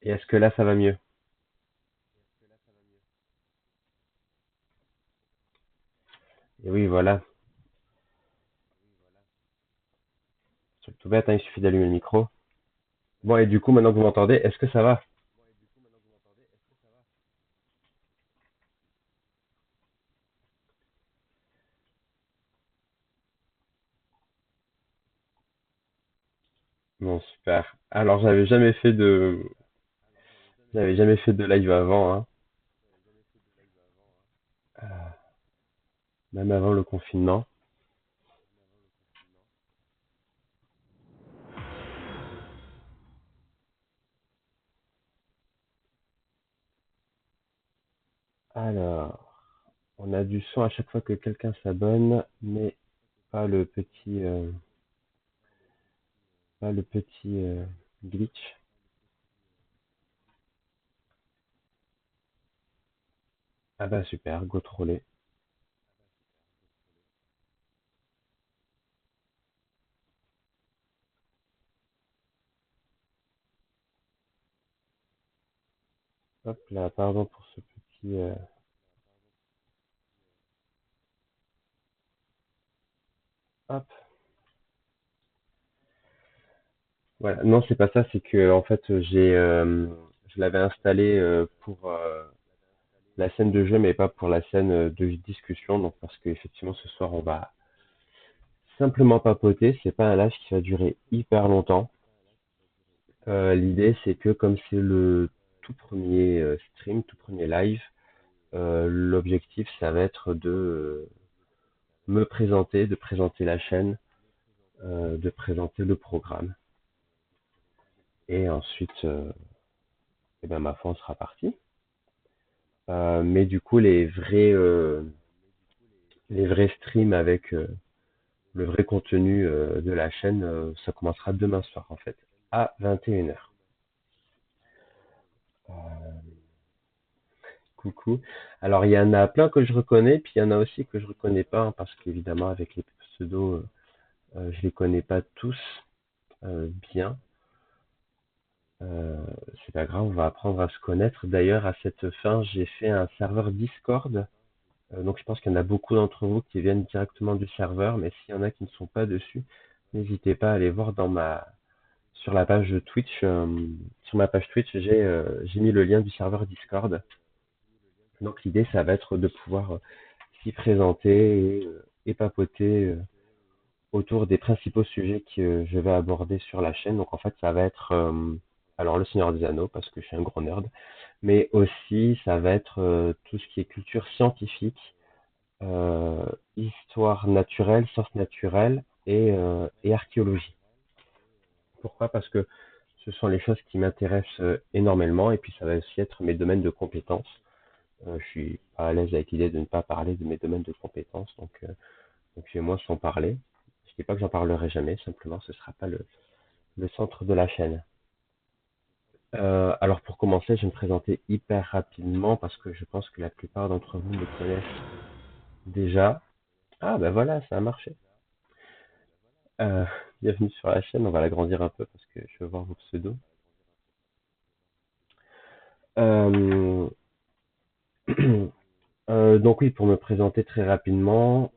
Et est-ce que là, ça va mieux? Et oui, voilà. C'est tout bête, hein, il suffit d'allumer le micro. Bon, et du coup, maintenant que vous m'entendez, est-ce que ça va? Bon, super. Alors, j'avais jamais fait de live avant, hein. Euh, Même avant le confinement. Alors, on a du son à chaque fois que quelqu'un s'abonne, mais pas le petit glitch. Ah bah super, go troller. Hop là, pardon pour ce petit. Hop. Voilà. Non, c'est pas ça, c'est que en fait, je l'avais installé pour la scène de jeu, mais pas pour la scène de discussion. Donc parce qu'effectivement, ce soir, on va simplement papoter. C'est pas un live qui va durer hyper longtemps. L'idée, c'est que comme c'est le tout premier stream, tout premier live, l'objectif, ça va être de me présenter, de présenter la chaîne, de présenter le programme. Et ensuite, eh ben, ma foi, on sera parti. Mais du coup, les vrais streams avec le vrai contenu de la chaîne, ça commencera demain soir, en fait, à 21h. Coucou. Alors, il y en a plein que je reconnais, puis il y en a aussi que je reconnais pas, hein, parce qu'évidemment, avec les pseudos, je les connais pas tous bien. Euh, c'est pas grave, on va apprendre à se connaître. D'ailleurs, à cette fin, j'ai fait un serveur Discord. Donc, je pense qu'il y en a beaucoup d'entre vous qui viennent directement du serveur, mais s'il y en a qui ne sont pas dessus, n'hésitez pas à aller voir sur la page de Twitch. Sur ma page Twitch, j'ai mis le lien du serveur Discord. Donc, l'idée, ça va être de pouvoir s'y présenter et papoter autour des principaux sujets que je vais aborder sur la chaîne. Donc en fait, ça va être alors le Seigneur des Anneaux parce que je suis un gros nerd, mais aussi ça va être tout ce qui est culture scientifique, histoire naturelle, sciences naturelles et archéologie. Pourquoi? Parce que ce sont les choses qui m'intéressent énormément et puis ça va aussi être mes domaines de compétences. Je suis pas à l'aise avec l'idée de ne pas parler de mes domaines de compétences, donc je vais moins s'en parler. Je dis pas que j'en parlerai jamais, simplement ce sera pas le centre de la chaîne. Alors pour commencer, je vais me présenter hyper rapidement parce que je pense que la plupart d'entre vous me connaissent déjà. Ah ben voilà, ça a marché. Euh, Bienvenue sur la chaîne, on va l'agrandir un peu parce que je veux voir vos pseudos. Euh, donc oui, pour me présenter très rapidement,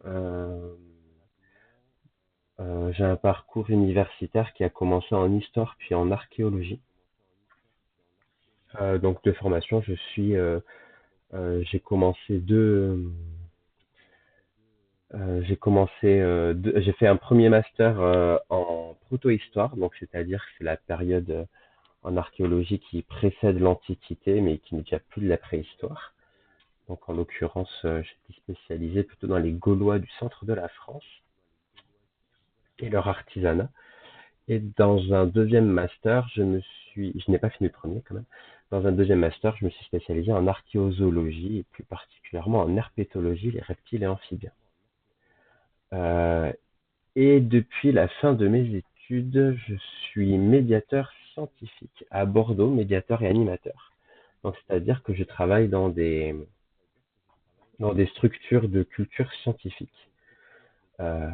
j'ai un parcours universitaire qui a commencé en histoire puis en archéologie. Donc de formation, j'ai commencé j'ai fait un premier master en proto-histoire, donc c'est-à-dire que c'est la période en archéologie qui précède l'Antiquité, mais qui n'est déjà plus de la préhistoire. Donc en l'occurrence, j'étais spécialisé plutôt dans les Gaulois du centre de la France et leur artisanat. Et dans un deuxième master, je n'ai pas fini le premier quand même. Dans un deuxième master, je me suis spécialisé en archéozoologie et plus particulièrement en herpétologie, les reptiles et amphibiens. Euh, Et depuis la fin de mes études, je suis médiateur scientifique à Bordeaux, médiateur et animateur. Donc, c'est-à-dire que je travaille dans des structures de culture scientifique. Euh,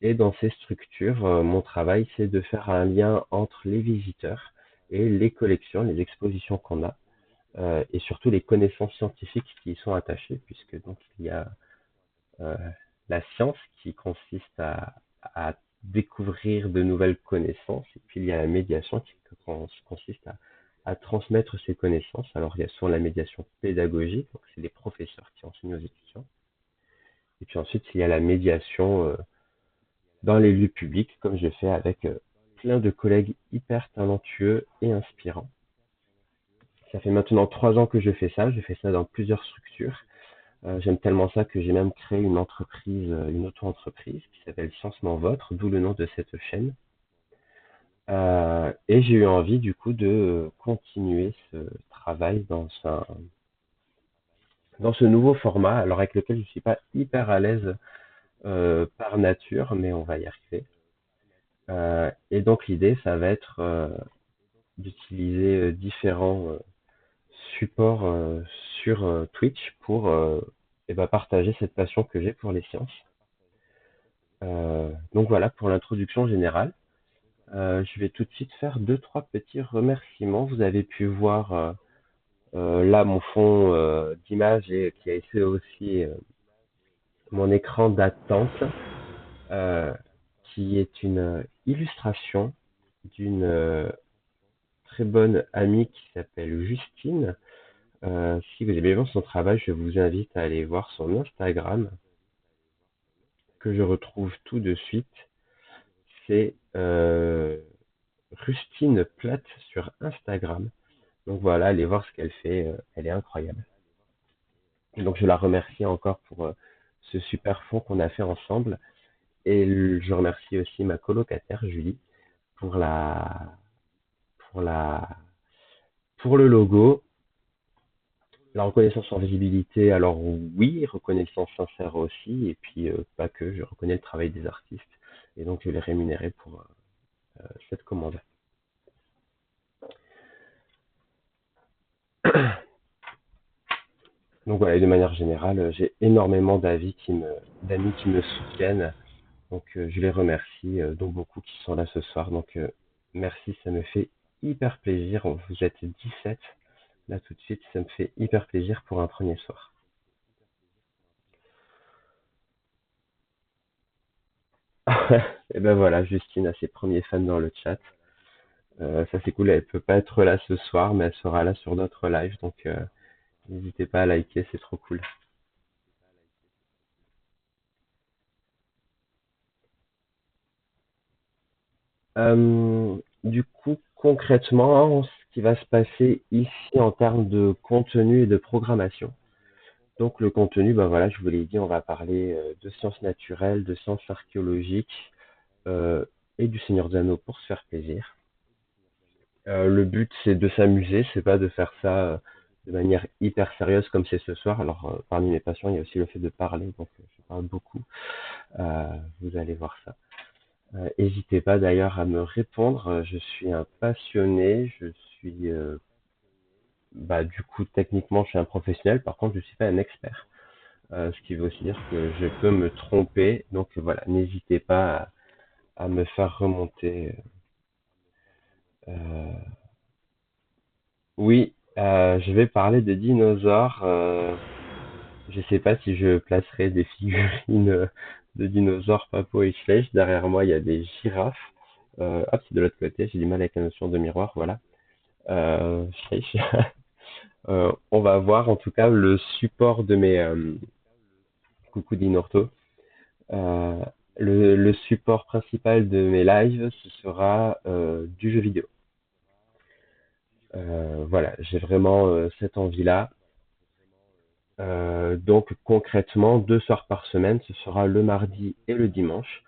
et dans ces structures, mon travail, c'est de faire un lien entre les visiteurs et les collections, les expositions qu'on a, et surtout les connaissances scientifiques qui y sont attachées, puisque donc il y a euh, la science qui consiste à découvrir de nouvelles connaissances, et puis il y a la médiation qui consiste à transmettre ces connaissances. Alors il y a souvent la médiation pédagogique, donc c'est les professeurs qui enseignent aux étudiants, et puis ensuite il y a la médiation dans les lieux publics, comme je fais avec plein de collègues hyper talentueux et inspirants. Ça fait maintenant 3 ans que je fais ça dans plusieurs structures. J'aime tellement ça que j'ai même créé une entreprise, une auto-entreprise qui s'appelle Sciencement Vôtre, d'où le nom de cette chaîne. Et j'ai eu envie du coup de continuer ce travail dans ce nouveau format, alors avec lequel je ne suis pas hyper à l'aise par nature, mais on va y arriver. Et donc l'idée, ça va être d'utiliser différents supports sur Twitch pour partager cette passion que j'ai pour les sciences. Donc voilà pour l'introduction générale. Je vais tout de suite faire deux, trois petits remerciements. Vous avez pu voir là mon fond d'image et qui a été aussi mon écran d'attente, euh, qui est une illustration d'une très bonne amie qui s'appelle Justine. Si vous aimez bien son travail, je vous invite à aller voir son Instagram, que je retrouve tout de suite. C'est Rustine Plate sur Instagram. Donc voilà, allez voir ce qu'elle fait, elle est incroyable. Et donc je la remercie encore pour ce super fond qu'on a fait ensemble. Et je remercie aussi ma colocataire Julie pour pour la, pour le logo. La reconnaissance en visibilité, alors oui, reconnaissance sincère aussi, et puis pas que, je reconnais le travail des artistes, et donc je les rémunérer pour cette commande. Donc voilà, et de manière générale, j'ai énormément d'amis qui me soutiennent, donc je les remercie, dont beaucoup qui sont là ce soir, donc merci, ça me fait hyper plaisir, vous êtes 17, là tout de suite, ça me fait hyper plaisir pour un premier soir. Et ben voilà, Justine a ses premiers fans dans le chat. Ça c'est cool, elle peut pas être là ce soir, mais elle sera là sur d'autres lives, donc n'hésitez pas à liker, c'est trop cool. Du coup, concrètement, ce qui va se passer ici en termes de contenu et de programmation. Donc le contenu, ben voilà, je vous l'ai dit, on va parler de sciences naturelles, de sciences archéologiques et du Seigneur des Anneaux pour se faire plaisir. Le but, c'est de s'amuser, c'est pas de faire ça de manière hyper sérieuse comme c'est ce soir. Alors, parmi mes passions, il y a aussi le fait de parler, donc je parle beaucoup. Vous allez voir ça. N'hésitez pas d'ailleurs à me répondre. Je suis un passionné, je suis, du coup, techniquement, je suis un professionnel. Par contre, je suis pas un expert. Ce qui veut aussi dire que je peux me tromper. Donc voilà, n'hésitez pas à me faire remonter. Euh, Oui, je vais parler de dinosaures. Je sais pas si je placerai des figurines de dinosaures Papo et Schleich. Derrière moi, il y a des girafes. Hop, c'est de l'autre côté. J'ai du mal avec la notion de miroir. Voilà. Schleich. On va voir en tout cas le support de mes coucou d'Inorto. Euh, le support principal de mes lives, ce sera du jeu vidéo. Voilà, j'ai vraiment cette envie-là. Donc concrètement, 2 soirs par semaine, ce sera le mardi et le dimanche.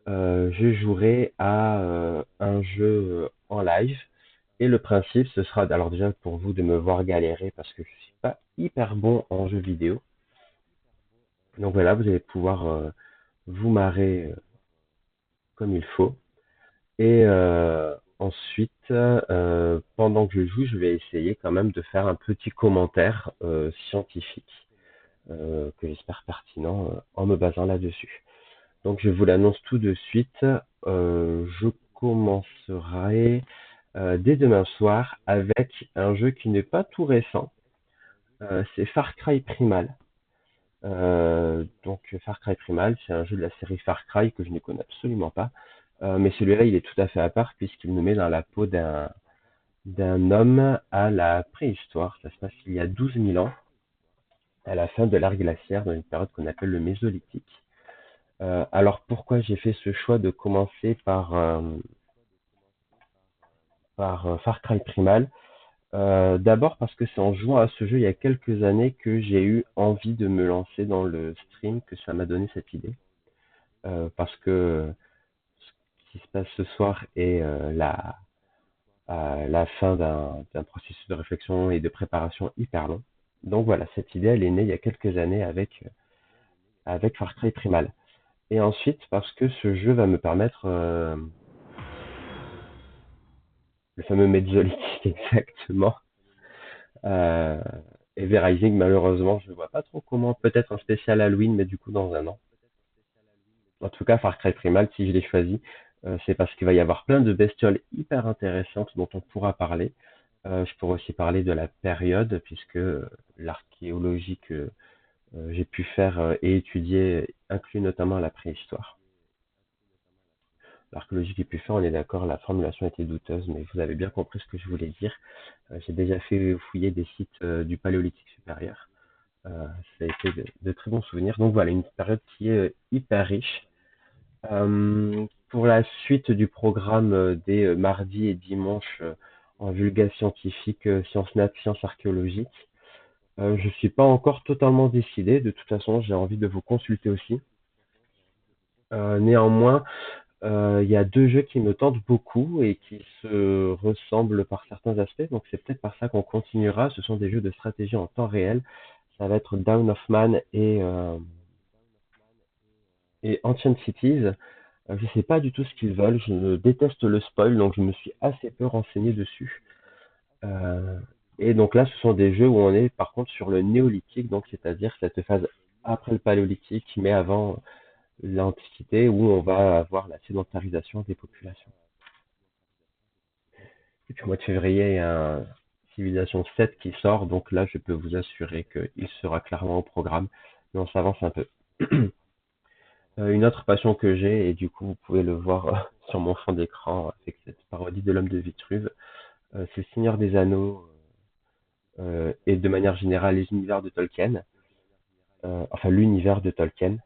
Je jouerai à un jeu en live. Et le principe, ce sera, alors déjà pour vous de me voir galérer parce que je suis pas hyper bon en jeu vidéo. Donc voilà, vous allez pouvoir vous marrer comme il faut. Et ensuite, pendant que je joue, je vais essayer quand même de faire un petit commentaire scientifique que j'espère pertinent en me basant là-dessus. Donc je vous l'annonce tout de suite. Je commencerai dès demain soir avec un jeu qui n'est pas tout récent. C'est Far Cry Primal. Donc Far Cry Primal, c'est un jeu de la série Far Cry que je ne connais absolument pas. Mais celui-là, il est tout à fait à part puisqu'il nous met dans la peau d'un homme à la préhistoire. Ça se passe il y a 12 000 ans, à la fin de l'ère glaciaire, dans une période qu'on appelle le Mésolithique. Alors pourquoi j'ai fait ce choix de commencer par Far Cry Primal? D'abord parce que c'est en jouant à ce jeu il y a quelques années que j'ai eu envie de me lancer dans le stream, que ça m'a donné cette idée. Parce que ce qui se passe ce soir est la fin d'un processus de réflexion et de préparation hyper long. Donc voilà, cette idée, elle est née il y a quelques années avec Far Cry Primal. Et ensuite, parce que ce jeu va me permettre, le fameux Mesolithic exactement, euh, Heavy Rising, malheureusement, je ne vois pas trop comment, peut-être un spécial Halloween, mais du coup dans un an. En tout cas, Far Cry Primal, si je l'ai choisi, c'est parce qu'il va y avoir plein de bestioles hyper intéressantes dont on pourra parler. Je pourrais aussi parler de la période, puisque l'archéologie que j'ai pu faire et étudier inclut notamment la préhistoire. L'archéologie que j'ai pu faire, on est d'accord, la formulation était douteuse, mais vous avez bien compris ce que je voulais dire. J'ai déjà fait fouiller des sites du Paléolithique supérieur. Ça a été de très bons souvenirs. Donc voilà, une période qui est hyper riche. Pour la suite du programme des mardis et dimanches en vulga scientifique, sciences nat, sciences archéologiques, je suis pas encore totalement décidé. De toute façon, j'ai envie de vous consulter aussi. Néanmoins, il y a deux jeux qui me tentent beaucoup et qui se ressemblent par certains aspects. Donc c'est peut-être par ça qu'on continuera. Ce sont des jeux de stratégie en temps réel. Ça va être Dawn of Man et Ancient Cities. Je sais pas du tout ce qu'ils veulent. Je déteste le spoil, donc je me suis assez peu renseigné dessus. Euh, et donc là, ce sont des jeux où on est par contre sur le néolithique, donc c'est-à-dire cette phase après le paléolithique, mais avant l'Antiquité, où on va avoir la sédentarisation des populations. Et puis au mois de février, il y a un Civilisation 7 qui sort, donc là, je peux vous assurer qu'il sera clairement au programme, mais on s'avance un peu. Une autre passion que j'ai, et du coup vous pouvez le voir sur mon fond d'écran avec cette parodie de l'homme de Vitruve, c'est Seigneur des Anneaux et de manière générale les univers de Tolkien, enfin l'univers de Tolkien.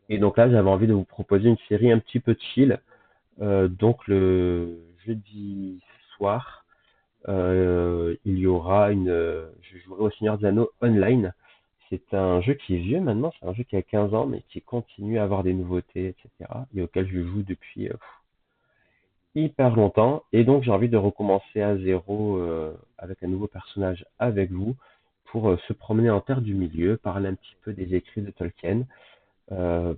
Et donc là j'avais envie de vous proposer une série un petit peu chill, donc le jeudi soir, il y aura je jouerai au Seigneur des Anneaux online. C'est un jeu qui est vieux maintenant, c'est un jeu qui a 15 ans, mais qui continue à avoir des nouveautés, etc. Et auquel je joue depuis hyper longtemps. Et donc j'ai envie de recommencer à zéro avec un nouveau personnage avec vous pour se promener en terre du milieu, parler un petit peu des écrits de Tolkien, euh,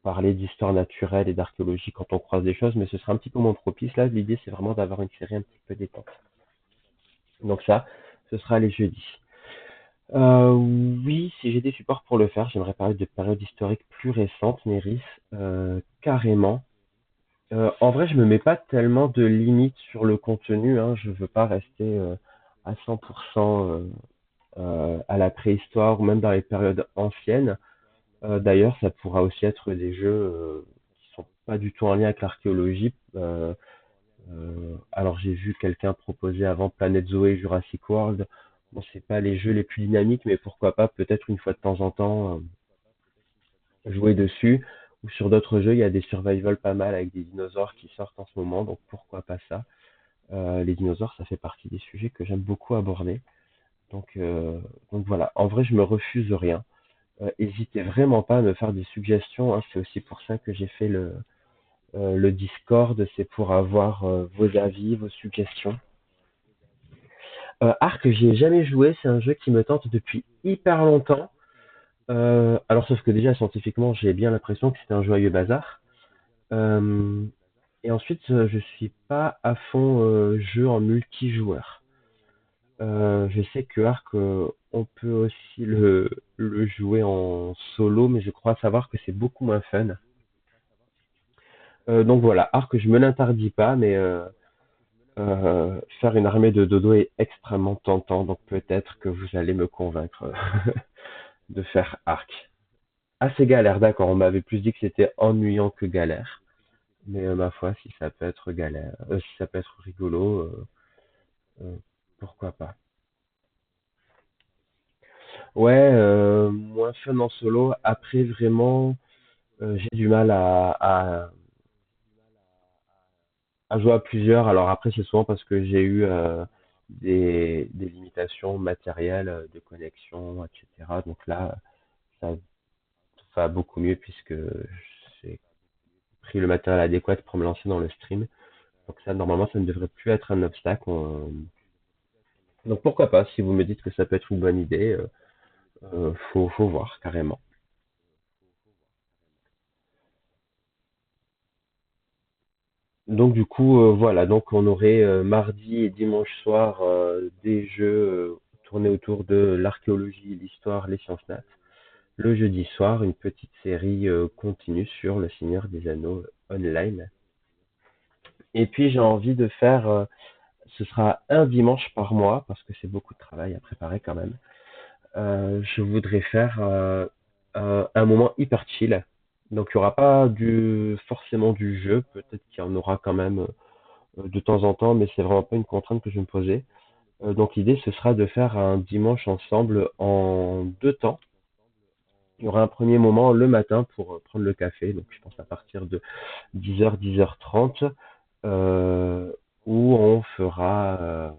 parler d'histoire naturelle et d'archéologie quand on croise des choses, mais ce sera un petit peu moins propice. Là, l'idée c'est vraiment d'avoir une série un petit peu détente. Donc ça, ce sera les jeudis. Oui, si j'ai des supports pour le faire, j'aimerais parler de périodes historiques plus récentes, Néris, carrément. En vrai, je me mets pas tellement de limites sur le contenu, hein. Je veux pas rester à 100% à la préhistoire ou même dans les périodes anciennes. D'ailleurs, ça pourra aussi être des jeux qui sont pas du tout en lien avec l'archéologie. Alors j'ai vu quelqu'un proposer avant Planet Zoé, Jurassic World. Bon, c'est pas les jeux les plus dynamiques, mais pourquoi pas peut-être une fois de temps en temps jouer dessus. Ou sur d'autres jeux, il y a des survival pas mal avec des dinosaures qui sortent en ce moment, donc pourquoi pas ça. Les dinosaures, ça fait partie des sujets que j'aime beaucoup aborder. Donc, euh, donc voilà, en vrai, je me refuse rien. Hésitez vraiment pas à me faire des suggestions, hein. C'est aussi pour ça que j'ai fait le Discord, c'est pour avoir vos avis, vos suggestions. Arc, j'y ai jamais joué, c'est un jeu qui me tente depuis hyper longtemps. Alors sauf que déjà scientifiquement, j'ai bien l'impression que c'est un joyeux bazar. Euh, et ensuite, je suis pas à fond jeu en multijoueur. Je sais que Arc, on peut aussi le jouer en solo, mais je crois savoir que c'est beaucoup moins fun. Donc voilà, Arc, je me l'interdis pas, mais Faire une armée de dodo est extrêmement tentant, donc peut-être que vous allez me convaincre de faire arc. Assez galère, d'accord. On m'avait plus dit que c'était ennuyant que galère. Mais ma foi, si ça peut être galère, si ça peut être rigolo, euh, pourquoi pas. Ouais, moins fun en solo. Après, vraiment, j'ai du mal à jouer à plusieurs. Alors après, c'est souvent parce que j'ai eu des limitations matérielles de connexion, etc. Donc là, ça va beaucoup mieux puisque j'ai pris le matériel adéquat pour me lancer dans le stream. Donc ça, normalement, ça ne devrait plus être un obstacle. Donc pourquoi pas, si vous me dites que ça peut être une bonne idée, faut voir carrément. Donc du coup, voilà, donc on aurait mardi et dimanche soir des jeux tournés autour de l'archéologie, l'histoire, les sciences nat. Le jeudi soir, une petite série continue sur Le Seigneur des Anneaux online. Et puis j'ai envie de faire, ce sera un dimanche par mois, parce que c'est beaucoup de travail à préparer quand même. Je voudrais faire un moment hyper chill. Donc il n'y aura pas forcément du jeu, peut-être qu'il y en aura quand même de temps en temps, mais c'est vraiment pas une contrainte que je vais me poser. Donc l'idée ce sera de faire un dimanche ensemble en deux temps. Il y aura un premier moment le matin pour prendre le café, donc je pense à partir de 10h, 10h30, euh, où on fera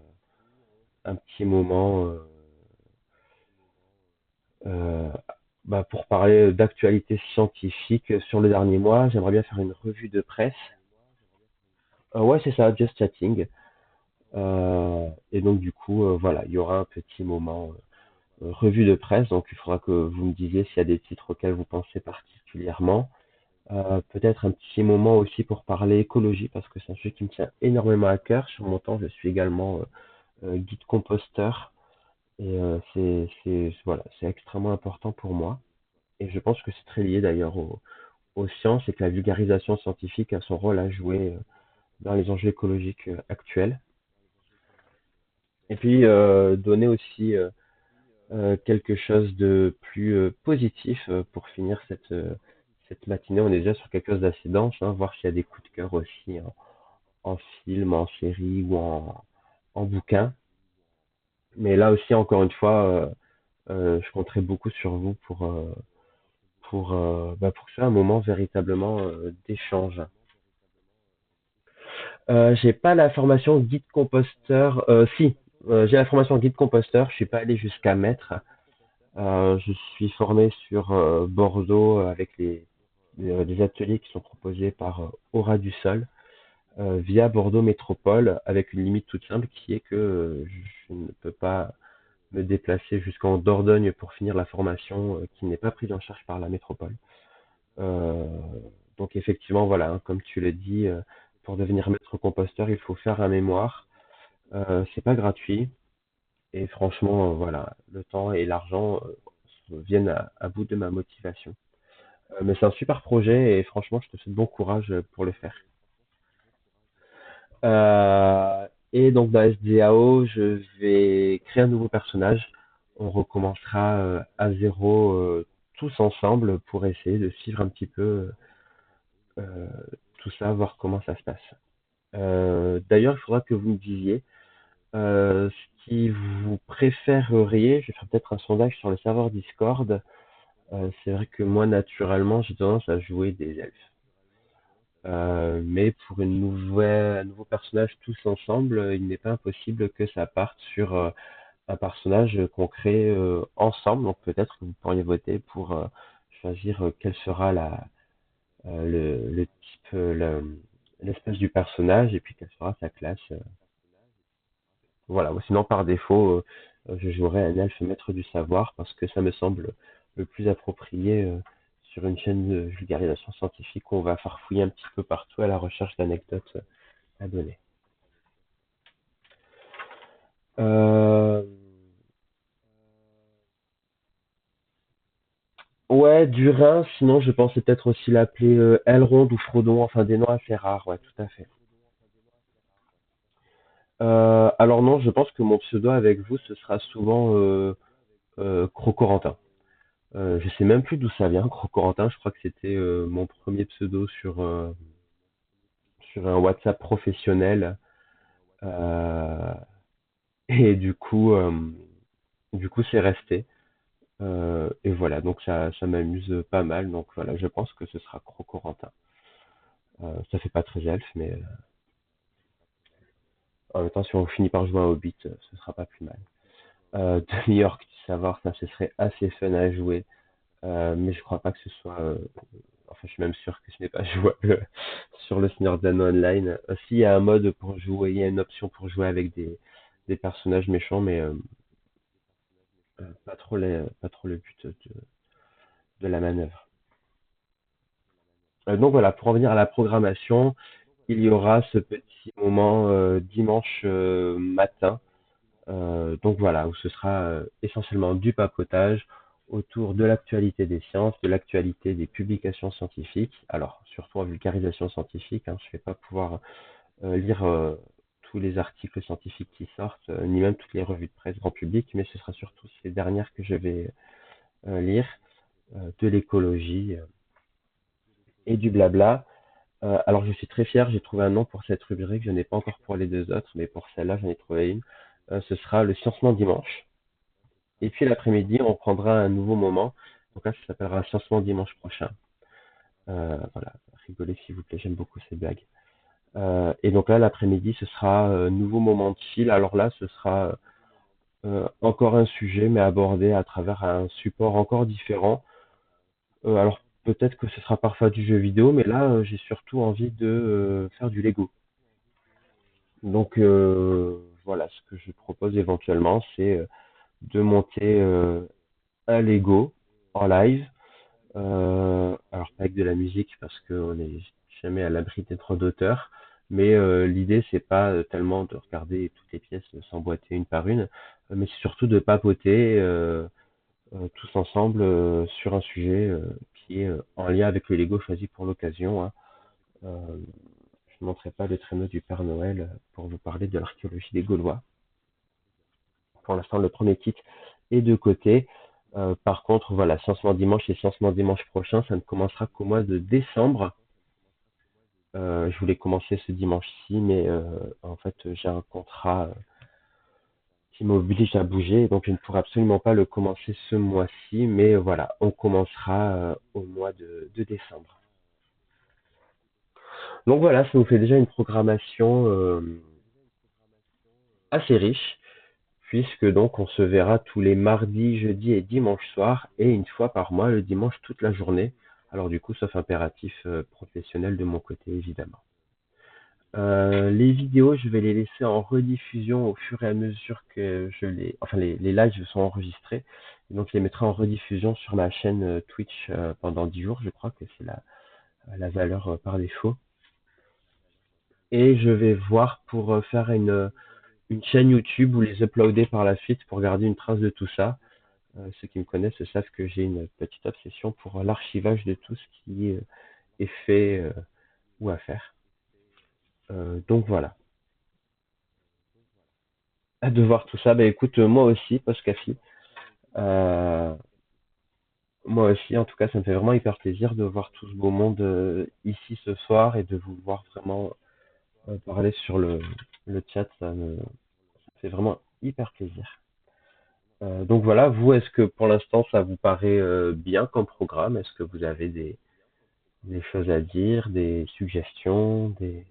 un petit moment euh, pour parler d'actualité scientifique sur le dernier mois. J'aimerais bien faire une revue de presse. Ouais, c'est ça, Just Chatting. Et donc du coup, voilà, il y aura un petit moment revue de presse. Donc il faudra que vous me disiez s'il y a des titres auxquels vous pensez particulièrement. Peut-être un petit moment aussi pour parler écologie, parce que c'est un sujet qui me tient énormément à cœur. Sur mon temps, je suis également guide composteur. Et voilà, c'est extrêmement important pour moi. Et je pense que c'est très lié d'ailleurs aux sciences et que la vulgarisation scientifique a son rôle à jouer dans les enjeux écologiques actuels. Et puis donner aussi quelque chose de plus positif pour finir cette matinée. On est déjà sur quelque chose d'assez dense, hein, voir s'il y a des coups de cœur aussi en film, en série ou en bouquin. Mais là aussi, encore une fois, je compterai beaucoup sur vous pour que ce soit un moment véritablement d'échange. J'ai pas la formation guide composteur. Si, j'ai la formation guide composteur. Je suis pas allé jusqu'à maître. Je suis formé sur Bordeaux avec des ateliers qui sont proposés par Aura du Sol via Bordeaux Métropole avec une limite toute simple qui est que je ne peux pas me déplacer jusqu'en Dordogne pour finir la formation qui n'est pas prise en charge par la métropole. Euh, donc effectivement, voilà, hein, comme tu le dis, pour devenir maître composteur, il faut faire un mémoire. C'est pas gratuit et franchement, voilà, le temps et l'argent viennent à bout de ma motivation. Mais c'est un super projet et franchement, je te souhaite bon courage pour le faire. Et donc dans SDAO, je vais créer un nouveau personnage. On recommencera à zéro tous ensemble pour essayer de suivre un petit peu euh, tout ça, voir comment ça se passe. D'ailleurs, il faudra que vous me disiez ce qui vous préféreriez. Je vais faire peut-être un sondage sur le serveur Discord. C'est vrai que moi, naturellement, j'ai tendance à jouer des elfes. Mais pour un nouveau personnage tous ensemble, il n'est pas impossible que ça parte sur un personnage qu'on crée ensemble. Donc peut-être que vous pourriez voter pour choisir quel sera le type, l'espèce du personnage et puis quelle sera sa classe. Voilà. Ou sinon, par défaut, je jouerai un elfe maître du savoir parce que ça me semble le plus approprié sur une chaîne de vulgarisation scientifique où on va farfouiller un petit peu partout à la recherche d'anecdotes à donner. Euh, ouais, du Rhin, sinon je pensais peut-être aussi l'appeler Elrond ou Frodon, enfin des noms assez rares, ouais, tout à fait. Alors non, je pense que mon pseudo avec vous, ce sera souvent Crocorentin. Je sais même plus d'où ça vient, Crocorentin. Je crois que c'était mon premier pseudo sur un WhatsApp professionnel. Euh, et du coup, c'est resté. Et voilà, donc ça m'amuse pas mal. Donc voilà, je pense que ce sera Crocorentin. Ça fait pas très elfe, mais en même temps, si on finit par jouer un Hobbit, ce sera pas plus mal. De New York, du savoir, ça ce serait assez fun à jouer. Mais je crois pas que ce soit. Enfin, je suis même sûr que ce n'est pas jouable sur le Seigneur des Anneaux Online. S'il y a un mode pour jouer, il y a une option pour jouer avec des personnages méchants, mais pas trop le but de la manœuvre. Donc voilà, pour en venir à la programmation, il y aura ce petit moment dimanche matin. Donc voilà, où ce sera essentiellement du papotage autour de l'actualité des sciences, de l'actualité des publications scientifiques. Alors, surtout en vulgarisation scientifique, hein, je ne vais pas pouvoir lire tous les articles scientifiques qui sortent, ni même toutes les revues de presse grand public, mais ce sera surtout ces dernières que je vais lire, de l'écologie et du blabla. Alors, je suis très fier, j'ai trouvé un nom pour cette rubrique, je n'ai pas encore pour les deux autres, mais pour celle-là, j'en ai trouvé une. Ce sera le Sciencement Dimanche. Et puis l'après-midi, on prendra un nouveau moment. Donc là, ça s'appellera Sciencement Dimanche prochain. Voilà, rigolez s'il vous plaît, j'aime beaucoup ces blagues. Et donc là, l'après-midi, ce sera nouveau moment de chill. Alors là, ce sera encore un sujet, mais abordé à travers un support encore différent. Alors peut-être que ce sera parfois du jeu vidéo, mais là, j'ai surtout envie de faire du Lego. Donc voilà, ce que je propose éventuellement, c'est de monter un Lego en live. Alors pas avec de la musique parce qu'on n'est jamais à l'abri des droits d'auteur, mais l'idée c'est pas tellement de regarder toutes les pièces s'emboîter une par une, mais c'est surtout de papoter tous ensemble sur un sujet qui est en lien avec le Lego choisi pour l'occasion, hein. Euh, je ne montrerai pas le traîneau du Père Noël pour vous parler de l'archéologie des Gaulois. Pour l'instant, le premier kit est de côté. Par contre, voilà, Sciencement Dimanche et Sciencement Dimanche prochain, ça ne commencera qu'au mois de décembre. Je voulais commencer ce dimanche-ci, mais en fait, j'ai un contrat qui m'oblige à bouger, donc je ne pourrai absolument pas le commencer ce mois-ci, mais voilà, on commencera au mois de décembre. Donc voilà, ça nous fait déjà une programmation assez riche, puisque donc on se verra tous les mardis, jeudis et dimanches soirs, et une fois par mois le dimanche toute la journée. Alors du coup, sauf impératif professionnel de mon côté, évidemment. Les vidéos, je vais les laisser en rediffusion au fur et à mesure que enfin les lives sont enregistrés. Et donc je les mettrai en rediffusion sur ma chaîne Twitch pendant 10 jours, je crois que c'est la valeur par défaut. Et je vais voir pour faire une chaîne YouTube ou les uploader par la suite pour garder une trace de tout ça. Ceux qui me connaissent savent que j'ai une petite obsession pour l'archivage de tout ce qui est fait ou à faire. Donc voilà. Hâte de voir tout ça. Bah écoute, moi aussi, Poscafi. Euh, Moi aussi, en tout cas, ça me fait vraiment hyper plaisir de voir tout ce beau monde ici ce soir et de vous voir vraiment parler sur le chat. Ça fait vraiment hyper plaisir. Donc voilà, vous, est-ce que pour l'instant ça vous paraît bien comme programme? Est-ce que vous avez des choses à dire, des suggestions, des...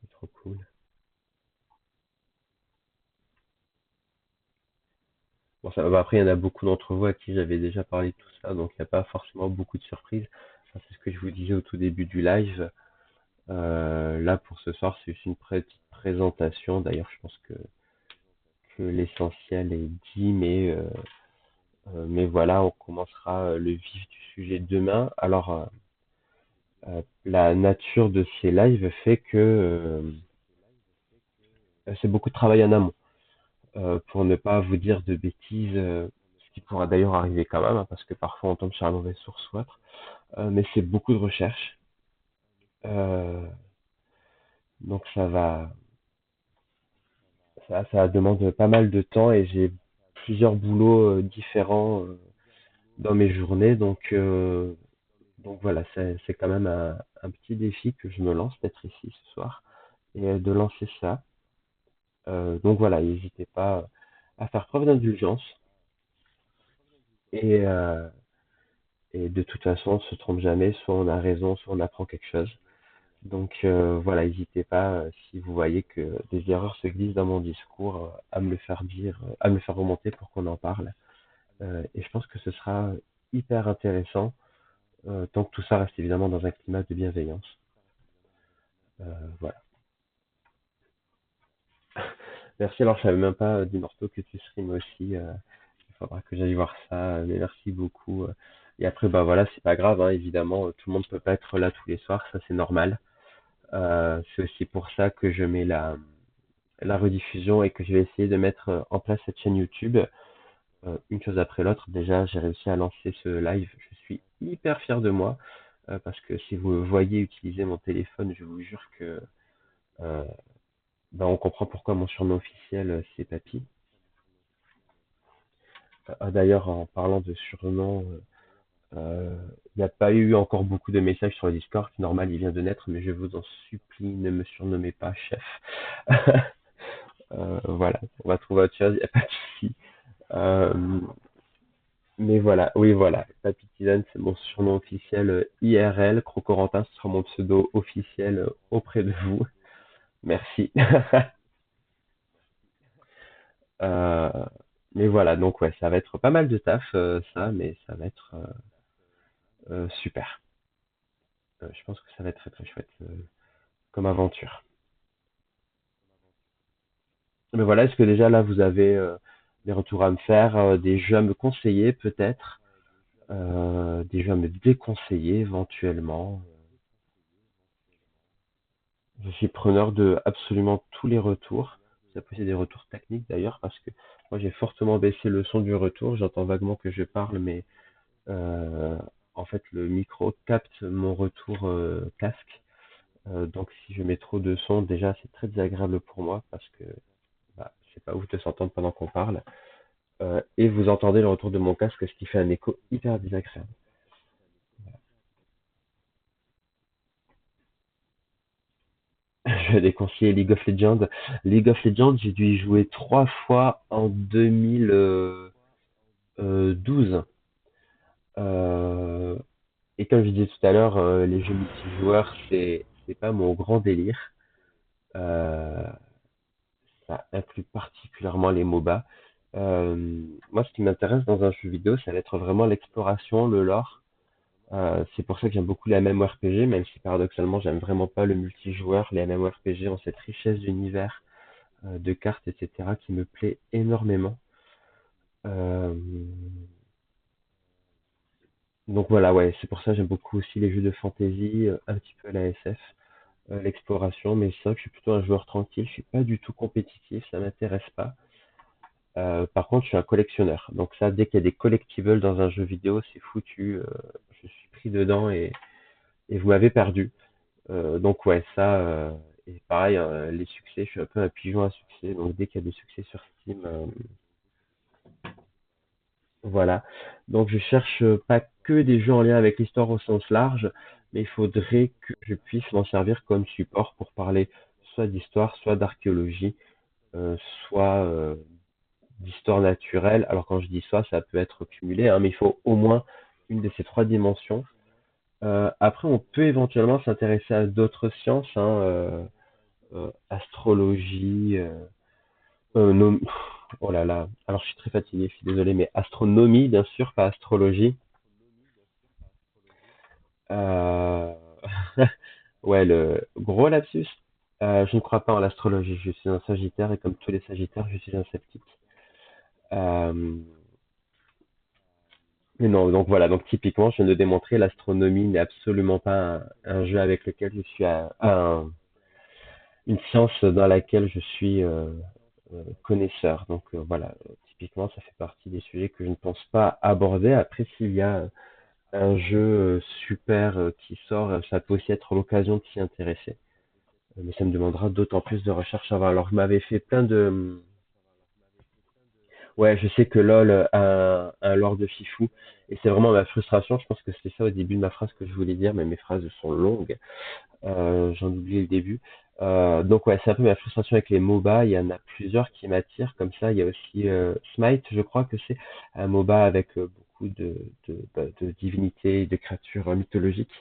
C'est trop cool. Bon, bah, après, il y en a beaucoup d'entre vous à qui j'avais déjà parlé de tout ça, donc il n'y a pas forcément beaucoup de surprises. Ça, c'est ce que je vous disais au tout début du live. Là, pour ce soir, c'est juste une petite présentation. D'ailleurs, je pense que l'essentiel est dit, mais voilà, on commencera le vif du sujet demain. Alors, la nature de ces lives fait que c'est beaucoup de travail en amont. Pour ne pas vous dire de bêtises, qui pourra d'ailleurs arriver quand même, hein, parce que parfois on tombe sur la mauvaise source ou autre. Mais c'est beaucoup de recherche. Euh, donc ça demande pas mal de temps et j'ai plusieurs boulots différents dans mes journées. Donc voilà, c'est quand même un petit défi que je me lance d'être ici ce soir et de lancer ça. Donc voilà, n'hésitez pas à faire preuve d'indulgence et, euh, et de toute façon, on se trompe jamais, soit on a raison, soit on apprend quelque chose. Donc voilà, n'hésitez pas, si vous voyez que des erreurs se glissent dans mon discours, à me le faire dire, à me le faire remonter pour qu'on en parle. Et je pense que ce sera hyper intéressant, tant que tout ça reste évidemment dans un climat de bienveillance. Voilà. Merci, alors je savais même pas, Dimorto, que tu stream aussi. Il faudra que j'aille voir ça, mais merci beaucoup. Et après, bah voilà, c'est pas grave, hein, évidemment, tout le monde peut pas être là tous les soirs, ça c'est normal. C'est aussi pour ça que je mets la rediffusion et que je vais essayer de mettre en place cette chaîne YouTube, une chose après l'autre. Déjà, j'ai réussi à lancer ce live, je suis hyper fier de moi, parce que si vous voyez utiliser mon téléphone, je vous jure que euh, ben, on comprend pourquoi mon surnom officiel c'est Papy. D'ailleurs, en parlant de surnom, il n'y a pas eu encore beaucoup de messages sur le Discord. Normal, il vient de naître, mais je vous en supplie, ne me surnommez pas chef. Voilà, on va trouver autre chose, il n'y a pas de souci. Euh, mais voilà, oui, voilà. Papy Tisane, c'est mon surnom officiel IRL. Crocorantin, ce sera mon pseudo officiel auprès de vous. Merci. Euh, mais voilà, donc ouais, ça va être pas mal de taf, ça, mais ça va être super. Je pense que ça va être très très chouette comme aventure. Mais voilà, est-ce que déjà là vous avez des retours à me faire, des jeux à me conseiller peut-être, des jeux à me déconseiller éventuellement. Je suis preneur de absolument tous les retours. Ça peut être des retours techniques d'ailleurs, parce que moi j'ai fortement baissé le son du retour. J'entends vaguement que je parle, mais euh, en fait le micro capte mon retour casque. Donc si je mets trop de son, déjà c'est très désagréable pour moi parce que bah, c'est pas ouf de s'entendre pendant qu'on parle. Et vous entendez le retour de mon casque, ce qui fait un écho hyper désagréable. Je vais déconseiller League of Legends. League of Legends, j'ai dû y jouer 3 fois en 2012. Euh, et comme je disais tout à l'heure, les jeux multijoueurs, c'est pas mon grand délire. Euh, Ça inclut particulièrement les MOBA. Moi, ce qui m'intéresse dans un jeu vidéo, ça va être vraiment l'exploration, le lore. C'est pour ça que j'aime beaucoup les MMORPG, même si paradoxalement, j'aime vraiment pas le multijoueur. Les MMORPG ont cette richesse d'univers, de cartes, etc., qui me plaît énormément. Euh, donc voilà, ouais, c'est pour ça que j'aime beaucoup aussi les jeux de fantasy, un petit peu la SF, l'exploration, mais c'est vrai que je suis plutôt un joueur tranquille, je suis pas du tout compétitif, ça m'intéresse pas. Par contre, je suis un collectionneur. Donc ça, dès qu'il y a des collectibles dans un jeu vidéo, c'est foutu. Je suis pris dedans et vous m'avez perdu. Donc ouais, ça, et pareil, les succès, je suis un peu un pigeon à succès. Donc dès qu'il y a des succès sur Steam, voilà. Donc je cherche pas que des jeux en lien avec l'histoire au sens large, mais il faudrait que je puisse m'en servir comme support pour parler soit d'histoire, soit d'archéologie, soit d'histoire naturelle. Alors quand je dis ça peut être cumulé, hein, mais il faut au moins une de ces 3 dimensions. Après, on peut éventuellement s'intéresser à d'autres sciences, hein, astrologie, oh là là, alors je suis très fatigué, je suis désolé, mais astronomie, bien sûr, pas astrologie. Euh, ouais, le gros lapsus. Je ne crois pas en l'astrologie, je suis un sagittaire et comme tous les sagittaires, je suis un sceptique. Euh, Mais non, donc voilà, donc typiquement, je viens de démontrer l'astronomie n'est absolument pas un jeu avec lequel je suis une science dans laquelle je suis. connaisseur. Donc voilà, typiquement, ça fait partie des sujets que je ne pense pas aborder. Après, s'il y a un jeu super qui sort, ça peut aussi être l'occasion de s'y intéresser. Mais ça me demandera d'autant plus de recherche avant. Alors, je m'avais fait plein de... Ouais, je sais que LoL a un lore de fifou, et c'est vraiment ma frustration. Je pense que c'était ça au début de ma phrase que je voulais dire, mais mes phrases sont longues. J'en oublie le début. Donc ouais, c'est un peu ma frustration avec les MOBA. Il y en a plusieurs qui m'attirent comme ça. Il y a aussi Smite, je crois que c'est un MOBA avec beaucoup de divinités et de créatures mythologiques.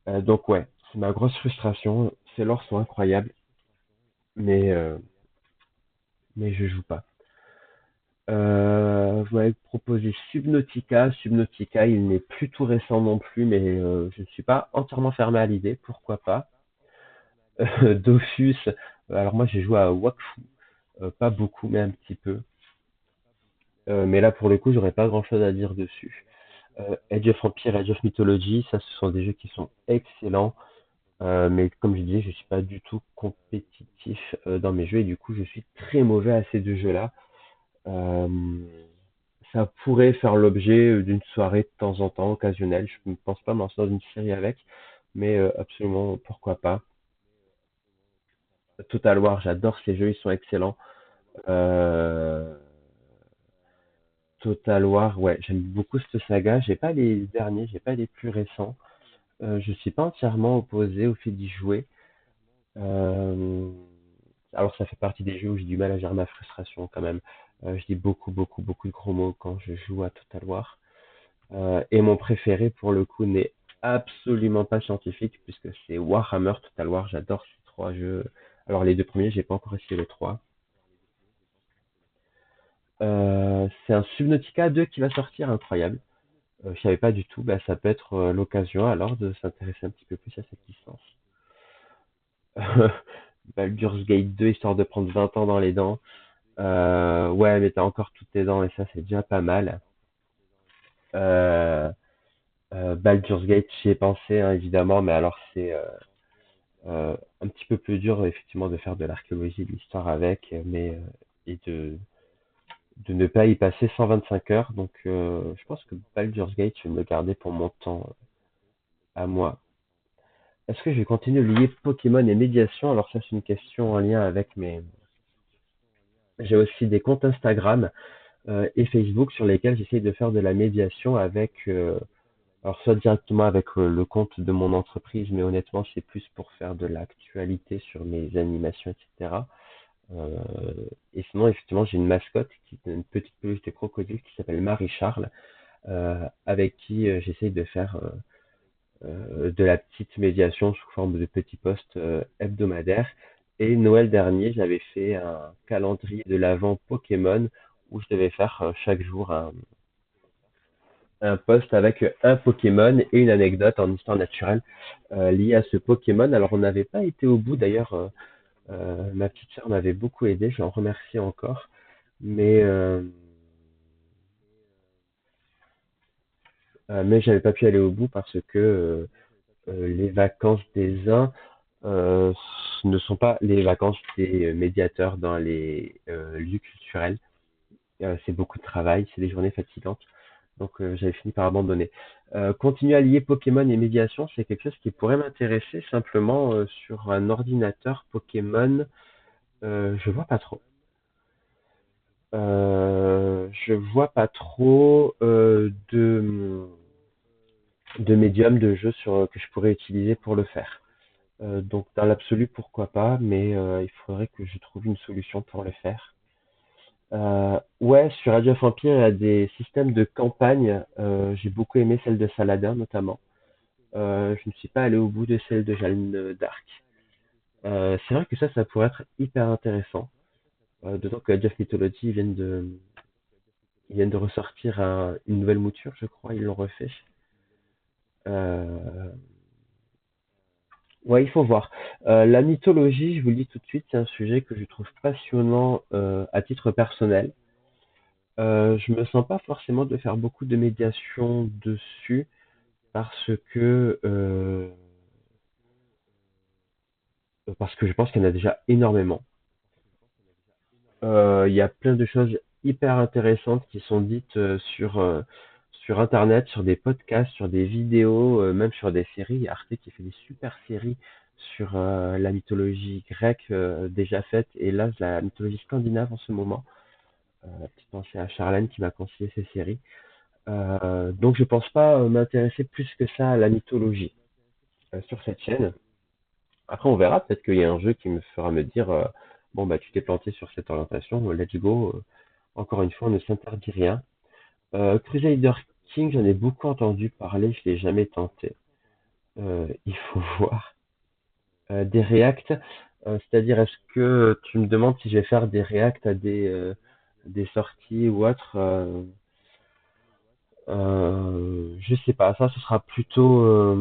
Donc ouais, c'est ma grosse frustration. Ces lores sont incroyables, mais, euh, mais je joue pas. Vous m'avez proposé Subnautica. Subnautica, il n'est plus tout récent non plus, mais je ne suis pas entièrement fermé à l'idée. Pourquoi pas? Dofus. Alors moi j'ai joué à Wakfu, pas beaucoup mais un petit peu. Mais là pour le coup j'aurais pas grand chose à dire dessus. Age of Empire, Age of Mythology, ça ce sont des jeux qui sont excellents. Mais comme je disais, je suis pas du tout compétitif dans mes jeux et du coup je suis très mauvais à ces deux jeux-là. Euh, Ça pourrait faire l'objet d'une soirée de temps en temps, occasionnelle. Je ne pense pas me lancer dans une série avec, mais absolument pourquoi pas. Total War, j'adore ces jeux, ils sont excellents. Euh, Total War, ouais, j'aime beaucoup cette saga. J'ai pas les derniers, j'ai pas les plus récents. Je suis pas entièrement opposé au fait d'y jouer. Euh, alors ça fait partie des jeux où j'ai du mal à gérer ma frustration quand même. Je dis beaucoup de gros mots quand je joue à Total War. Et mon préféré pour le coup n'est absolument pas scientifique puisque c'est Warhammer Total War. J'adore ces trois jeux. Alors les deux premiers, j'ai pas encore essayé le 3. C'est un Subnautica 2 qui va sortir, incroyable. Je savais pas du tout. Bah, ça peut être l'occasion alors de s'intéresser un petit peu plus à cette licence. Baldur's Gate 2, histoire de prendre 20 ans dans les dents. Ouais, mais t'as encore toutes tes dents et ça, c'est déjà pas mal. Euh, Baldur's Gate, j'y ai pensé, hein, évidemment, mais alors c'est un petit peu plus dur, effectivement, de faire de l'archéologie, de l'histoire avec, mais et de ne pas y passer 125 heures. Donc, je pense que Baldur's Gate, je vais me le garder pour mon temps à moi. Est-ce que je vais continuer de lier Pokémon et médiation? Alors ça, c'est une question en lien avec mes... J'ai aussi des comptes Instagram et Facebook sur lesquels j'essaye de faire de la médiation avec... alors soit directement avec le compte de mon entreprise, mais honnêtement, c'est plus pour faire de l'actualité sur mes animations, etc. Euh, et sinon, effectivement, j'ai une mascotte qui est une petite peluche de crocodile qui s'appelle Marie-Charles, avec qui j'essaye de faire de la petite médiation sous forme de petits posts hebdomadaires. Et Noël dernier, j'avais fait un calendrier de l'Avent Pokémon où je devais faire chaque jour un post avec un Pokémon et une anecdote en histoire naturelle liée à ce Pokémon. Alors, on n'avait pas été au bout, d'ailleurs, ma petite sœur m'avait beaucoup aidé, je l'en remercie encore. Mais j'avais pas pu aller au bout parce que les vacances des uns ne sont pas les vacances des médiateurs dans les lieux culturels. C'est beaucoup de travail, c'est des journées fatigantes. Donc j'avais fini par abandonner. Continuer à lier Pokémon et médiation, c'est quelque chose qui pourrait m'intéresser simplement sur un ordinateur Pokémon. Je vois pas trop. Je vois pas trop de médium de jeu que je pourrais utiliser pour le faire. Donc dans l'absolu, pourquoi pas, mais il faudrait que je trouve une solution pour le faire. Ouais, sur Age of Empires, il y a des systèmes de campagne. J'ai beaucoup aimé celle de Saladin notamment. Je ne suis pas allé au bout de celle de Jeanne d'Arc. C'est vrai que ça pourrait être hyper intéressant. D'autant que Age of Mythology ils viennent de ressortir une nouvelle mouture, je crois, ils l'ont refait. Euh, Ouais, il faut voir. La mythologie, je vous le dis tout de suite, c'est un sujet que je trouve passionnant à titre personnel. Je me sens pas forcément de faire beaucoup de médiation dessus parce que je pense qu'il y en a déjà énormément. Il y a plein de choses hyper intéressantes qui sont dites sur Internet, sur des podcasts, sur des vidéos, même sur des séries. Il y a Arte qui fait des super séries sur la mythologie grecque déjà faite et là la mythologie scandinave en ce moment. Petite pensée à Charlène qui m'a conseillé ces séries. Donc je pense pas m'intéresser plus que ça à la mythologie sur cette chaîne. Après on verra, peut-être qu'il y a un jeu qui me fera me dire bon bah tu t'es planté sur cette orientation, let's go. Encore une fois, on ne s'interdit rien. Crusader King, j'en ai beaucoup entendu parler, je l'ai jamais tenté. Il faut voir. Des reacts, c'est-à-dire est-ce que tu me demandes si je vais faire des reacts à des sorties ou autres je sais pas, ça ce sera plutôt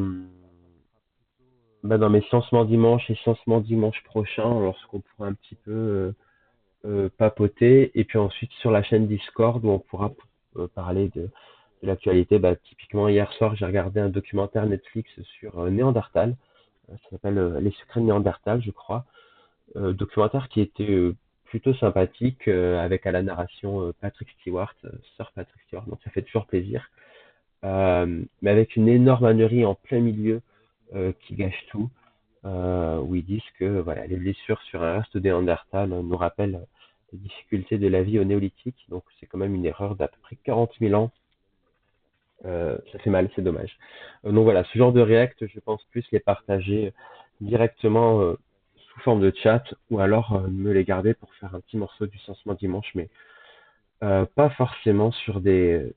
bah, dans mes Sciencement Dimanche et Sciencement Dimanche prochain, lorsqu'on pourra un petit peu papoter, et puis ensuite sur la chaîne Discord où on pourra parler de l'actualité. Bah, typiquement, hier soir, j'ai regardé un documentaire Netflix sur Néandertal. Ça s'appelle Les secrets de Néandertal, je crois. Documentaire qui était plutôt sympathique, avec à la narration Patrick Stewart, Sir Patrick Stewart, donc ça fait toujours plaisir. Mais avec une énorme ânerie en plein milieu qui gâche tout, où ils disent que voilà, les blessures sur un reste de Néandertal nous rappellent les difficultés de la vie au néolithique, donc c'est quand même une erreur d'à peu près 40 000 ans. Ça fait mal, c'est dommage. Donc voilà, ce genre de React, je pense plus les partager directement sous forme de chat ou alors me les garder pour faire un petit morceau du Sensement Dimanche, mais pas forcément sur des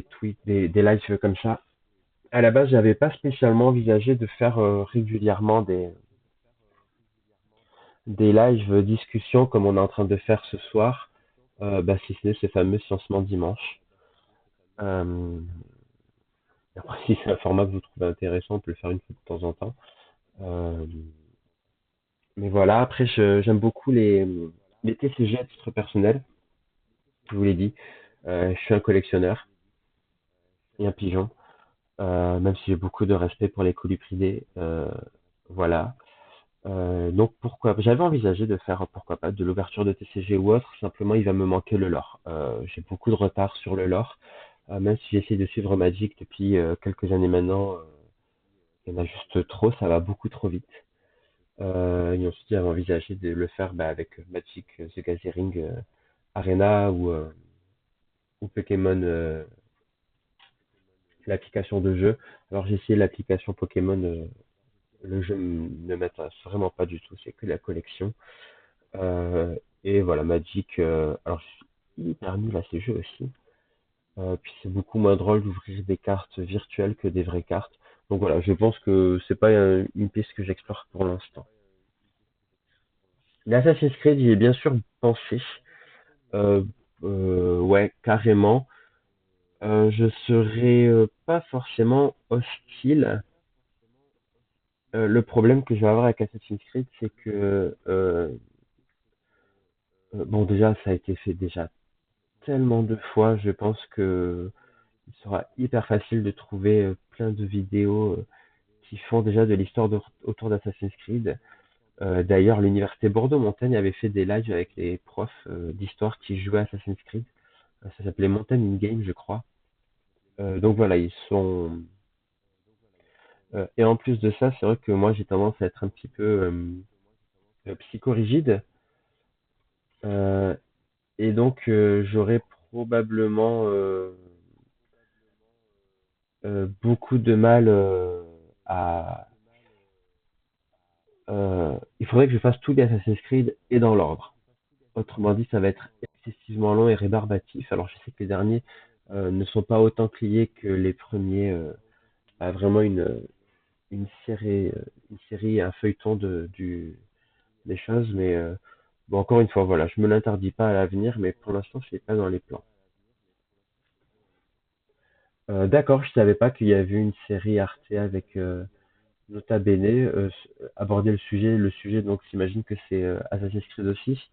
tweets, des lives comme ça. À la base, j'avais pas spécialement envisagé de faire régulièrement des lives discussions comme on est en train de faire ce soir, bah, si ce n'est ces fameux Sciencement Dimanche. Euh, Après, si c'est un format que vous trouvez intéressant, on peut le faire une fois de temps en temps. Euh, mais voilà, après, j'aime beaucoup les TCG à titre personnel, je vous l'ai dit. Je suis un collectionneur et un pigeon, même si j'ai beaucoup de respect pour les colibridés. Voilà. Donc pourquoi j'avais envisagé de faire pourquoi pas de l'ouverture de TCG ou autre, simplement il va me manquer le lore. J'ai beaucoup de retard sur le lore, même si j'essaie de suivre Magic depuis quelques années maintenant, il y en a juste trop, ça va beaucoup trop vite. Et ensuite j'avais envisagé de le faire bah, avec Magic The Gathering Arena ou Pokémon l'application de jeu. Alors j'ai essayé l'application Pokémon, le jeu ne m'intéresse vraiment pas du tout, c'est que la collection. Euh, et voilà, Magic, alors je suis hyper nul à ces jeux aussi. Puis c'est beaucoup moins drôle d'ouvrir des cartes virtuelles que des vraies cartes. Donc voilà, je pense que c'est pas une piste que j'explore pour l'instant. L'Assassin's Creed, j'y ai bien sûr pensé. Euh, ouais, carrément. Je serais pas forcément hostile. Le problème que je vais avoir avec Assassin's Creed, c'est que bon déjà ça a été fait déjà tellement de fois, je pense que il sera hyper facile de trouver plein de vidéos qui font déjà de l'histoire autour d'Assassin's Creed. D'ailleurs, l'université Bordeaux-Montaigne avait fait des lives avec les profs d'histoire qui jouaient à Assassin's Creed. Ça s'appelait Mountain in Game, je crois. Donc voilà, ils sont. Et en plus de ça, c'est vrai que moi j'ai tendance à être un petit peu psychorigide. Euh, et donc j'aurais probablement beaucoup de mal à. Il faudrait que je fasse tous les Assassin's Creed et dans l'ordre. Autrement dit, ça va être excessivement long et rébarbatif. Alors je sais que les derniers ne sont pas autant cliés que les premiers. À vraiment une série, un feuilleton des choses. Mais bon, encore une fois, voilà, je me l'interdis pas à l'avenir, mais pour l'instant, je n'est pas dans les plans. D'accord, je savais pas qu'il y avait une série Arte avec Nota Bene aborder le sujet, donc j'imagine que c'est Assassin's Creed aussi.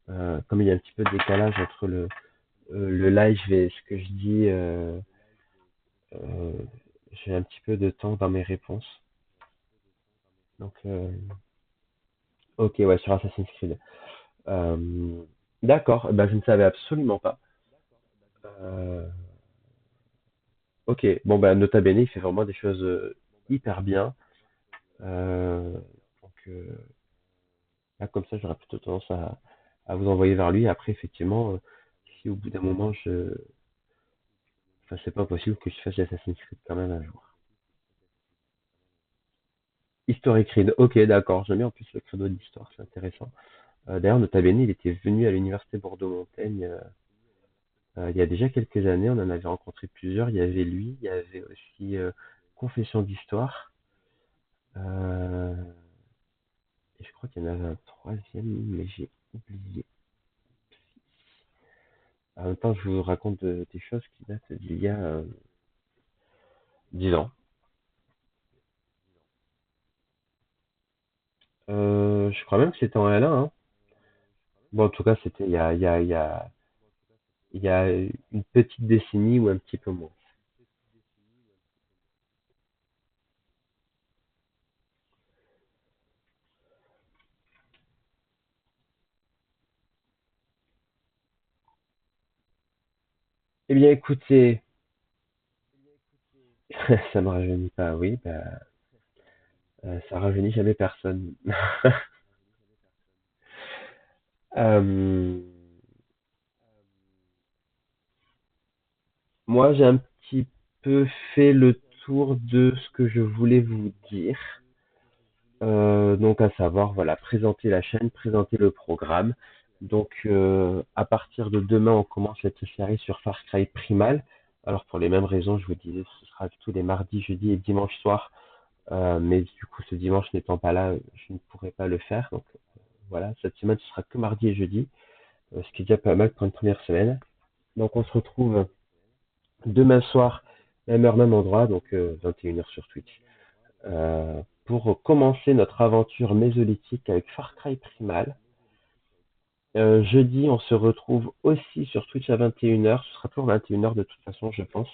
Comme il y a un petit peu de décalage entre le live et ce que je dis, euh, j'ai un petit peu de temps dans mes réponses. Donc, ok, ouais, sur Assassin's Creed. Euh, D'accord, eh ben, je ne savais absolument pas. Euh, ok, bon ben Nota Bene, il fait vraiment des choses hyper bien. Euh, donc là, comme ça, j'aurais plutôt tendance à vous envoyer vers lui. Après, effectivement, si au bout d'un moment, enfin, c'est pas possible que je fasse Assassin's Creed quand même un jour. Historic Creed, ok, d'accord. J'aime bien en plus le credo d'histoire, c'est intéressant. D'ailleurs, Nota Bene, il était venu à l'université Bordeaux-Montaigne il y a déjà quelques années. On en avait rencontré plusieurs. Il y avait lui, il y avait aussi Confession d'histoire. Euh, et je crois qu'il y en avait un troisième, mais j'ai oublié. En même temps, je vous raconte des choses qui datent d'il y a 10 ans. Je crois même que c'était en L1, hein. Bon, en tout cas, c'était il y a une petite décennie ou un petit peu moins. Eh bien, écoutez, ça me rajeunit pas, oui, bah, ça rajeunit jamais personne. Euh, moi, j'ai un petit peu fait le tour de ce que je voulais vous dire. Donc, à savoir, voilà, présenter la chaîne, présenter le programme. Donc, à partir de demain, on commence cette série sur Far Cry Primal. Alors, pour les mêmes raisons, je vous disais, ce sera tous les mardis, jeudis et dimanches soirs. Mais du coup, ce dimanche n'étant pas là, je ne pourrai pas le faire. Donc, voilà, cette semaine, ce sera que mardi et jeudi, ce qui est déjà pas mal pour une première semaine. Donc, on se retrouve demain soir, même heure, même endroit, donc 21h sur Twitch, pour commencer notre aventure mésolithique avec Far Cry Primal. Jeudi, on se retrouve aussi sur Twitch à 21h, ce sera toujours 21h de toute façon, je pense,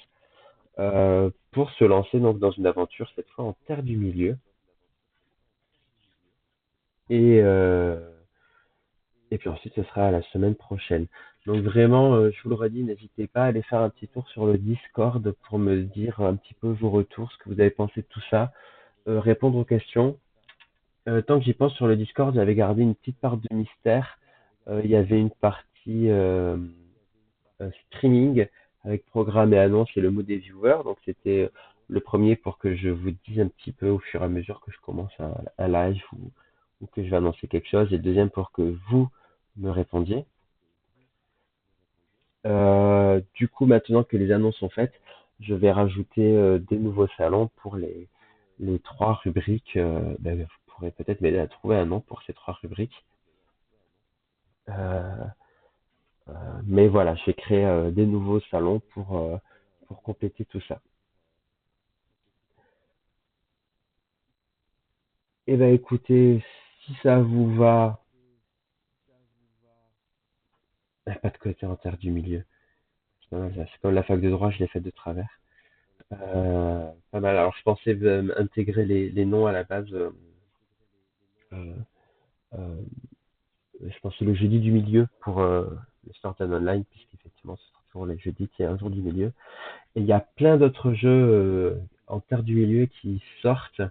pour se lancer donc dans une aventure, cette fois en Terre du Milieu. Et, euh, et puis ensuite, ce sera la semaine prochaine. Donc vraiment, je vous l'aurais dit, n'hésitez pas à aller faire un petit tour sur le Discord pour me dire un petit peu vos retours, ce que vous avez pensé de tout ça, répondre aux questions. Tant que j'y pense, sur le Discord, j'avais gardé une petite part de mystère. Il y avait une partie streaming avec programme et annonce et le mot des viewers. Donc c'était le premier pour que je vous dise un petit peu au fur et à mesure que je commence un live ou que je vais annoncer quelque chose. Et le deuxième pour que vous me répondiez. Du coup, maintenant que les annonces sont faites, je vais rajouter des nouveaux salons pour les trois rubriques. Ben, vous pourrez peut-être m'aider à trouver un nom pour ces trois rubriques. Euh, mais voilà, je vais créer des nouveaux salons pour compléter tout ça. Eh ben écoutez, si ça vous va, pas de côté en terre du milieu. C'est pas mal, ça. C'est comme la fac de droit, je l'ai faite de travers. Pas mal. Alors je pensais intégrer les noms à la base. Euh, euh, je pensais le jeudi du milieu pour le Start Online, puisqu'effectivement ce sera toujours les jeudis qui est un jour du milieu. Et il y a plein d'autres jeux en terre du milieu qui sortent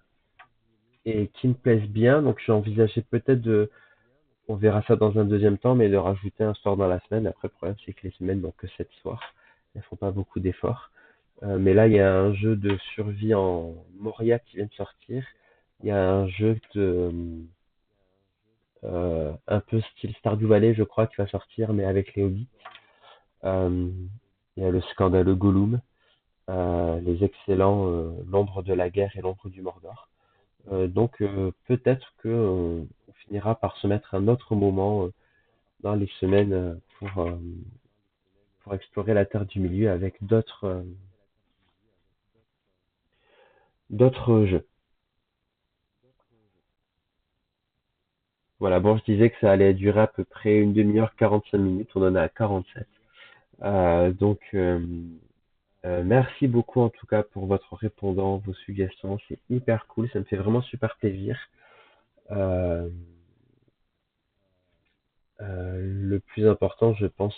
et qui me plaisent bien. Donc j'ai envisagé peut-être on verra ça dans un deuxième temps, mais de rajouter un soir dans la semaine. Après, le problème, c'est que les semaines n'ont que 7 soirs. Elles font pas beaucoup d'efforts. Mais là, il y a un jeu de survie en Moria qui vient de sortir. Il y a un jeu un peu style Stardew Valley, je crois, qui va sortir, mais avec les hobbits. Euh, il y a le scandaleux Gollum, les excellents L'ombre de la guerre et l'ombre du Mordor. Donc peut-être que on finira par se mettre un autre moment dans les semaines pour explorer la Terre du Milieu avec d'autres jeux. Voilà, bon, je disais que ça allait durer à peu près une demi-heure, 45 minutes. On en est à 47. Donc, merci beaucoup en tout cas pour votre répondant, vos suggestions. C'est hyper cool. Ça me fait vraiment super plaisir. Euh, Le plus important, je pense,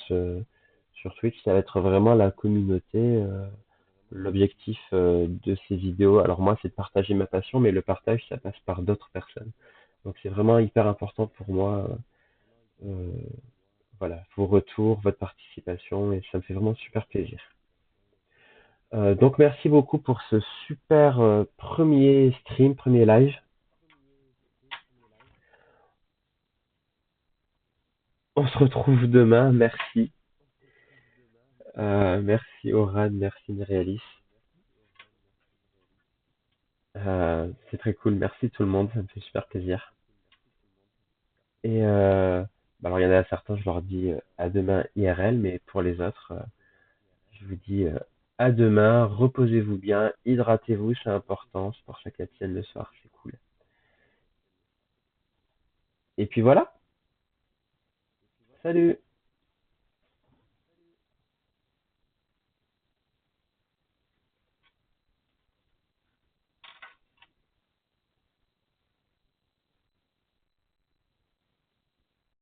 sur Twitch, ça va être vraiment la communauté. L'objectif de ces vidéos, alors moi, c'est de partager ma passion, mais le partage, ça passe par d'autres personnes. Donc c'est vraiment hyper important pour moi, euh, voilà, vos retours, votre participation, et ça me fait vraiment super plaisir. Donc merci beaucoup pour ce super premier stream, premier live. On se retrouve demain, merci. Merci Oran, merci Myrialis. C'est très cool, merci tout le monde, ça me fait super plaisir. Et bah alors il y en a certains, je leur dis à demain IRL, mais pour les autres, je vous dis à demain, reposez-vous bien, hydratez-vous, c'est important, c'est pour ça qu'elles tiennent le soir, c'est cool. Et puis voilà, salut!